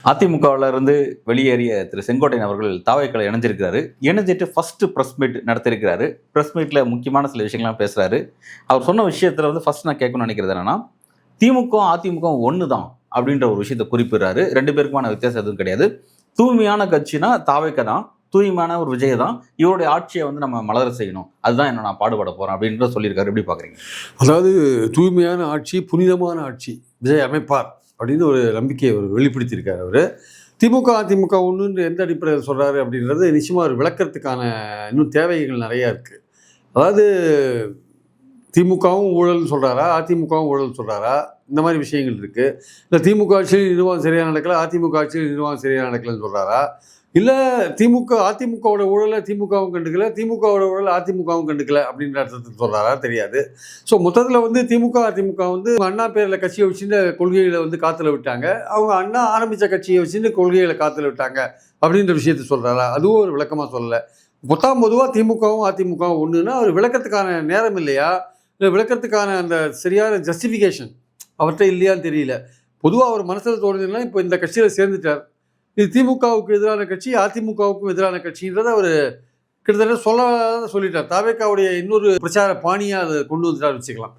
அதிமுகவில் இருந்து வெளியேறிய திரு செங்கோட்டையன் அவர்கள் தாவேக்களை இணைஞ்சிருக்கிறாரு. இணைஞ்சிட்டு ஃபர்ஸ்ட் பிரஸ் மீட் நடத்திருக்கிறாரு. பிரஸ் மீட்ல முக்கியமான சில விஷயங்கள்லாம் பேசுறாரு. அவர் சொன்ன விஷயத்துல ஃபர்ஸ்ட் நான் கேட்கணும்னு நினைக்கிறது என்னன்னா, திமுக அதிமுக ஒன்று தான் அப்படின்ற ஒரு விஷயத்தை குறிப்பிடுறாரு. ரெண்டு பேருக்குமான வித்தியாசம் எதுவும் கிடையாது. தூய்மையான கட்சினா தாவேக்க தான், தூய்மையான ஒரு விஜய் தான். இவருடைய ஆட்சியை நம்ம மலர செய்யணும், அதுதான் என்ன நான் பாடுபட போறேன் அப்படின்ற சொல்லியிருக்காரு. எப்படி பாக்குறீங்க? அதாவது தூய்மையான ஆட்சி, புனிதமான ஆட்சி விஜய் அமைப்பார் அப்படின்னு ஒரு நம்பிக்கையை அவர் வெளிப்படுத்தியிருக்காரு. அவர் திமுக அதிமுக ஒன்றுன்ற எந்த அடிப்படையில் சொல்கிறாரு அப்படின்றது நிச்சயமாக ஒரு விளக்கறதுக்கான இன்னும் தேவைகள் நிறையா இருக்குது. அதாவது திமுகவும் ஊழல்னு சொல்கிறாரா, அதிமுகவும் ஊழல் சொல்கிறாரா, இந்த மாதிரி விஷயங்கள் இருக்குது. இல்லை திமுக ஆட்சியில் நிர்வாகம் சரியாக நடக்கலை, அதிமுக ஆட்சியில் நிர்வாகம் சரியாக நடக்கலைன்னு சொல்கிறாரா, இல்லை அதிமுகவோட ஊழலை திமுகவும் கண்டுக்கல, திமுகவோட ஊழல் அதிமுகவும் கண்டுக்கல அப்படின்ற அர்த்தத்தில் சொல்கிறாரா தெரியாது. ஸோ மொத்தத்தில் திமுக அதிமுக அண்ணா பேரில் கட்சியை வச்சுட்டு கொள்கைகளை காத்துல விட்டாங்க. அவங்க அண்ணா ஆரம்பித்த கட்சியை வச்சுட்டு கொள்கைகளை காத்துல விட்டாங்க அப்படின்ற விஷயத்த சொல்கிறாரா, அதுவும் ஒரு விளக்கமாக சொல்லலை. பொதுவாக திமுகவும் அதிமுகவும் ஒன்றுன்னா அவர் விளக்கத்துக்கான நேரம் இல்லையா, இல்லை விளக்கத்துக்கான அந்த சரியான ஜஸ்டிஃபிகேஷன் அவர்கிட்ட இல்லையான்னு தெரியல. பொதுவாக அவர் மனசில் தோணுதுன்னா இப்போ இந்த கட்சியில் சேர்ந்துட்டார், இது திமுகவுக்கு எதிரான கட்சி, அதிமுகவுக்கும் எதிரான கட்சின்றதை அவர் கிட்டத்தட்ட சொல்லிட்டார். தாவேக்காவுடைய இன்னொரு பிரச்சார பாணியாக அதை கொண்டு வந்துட்டார் வச்சுக்கலாம்.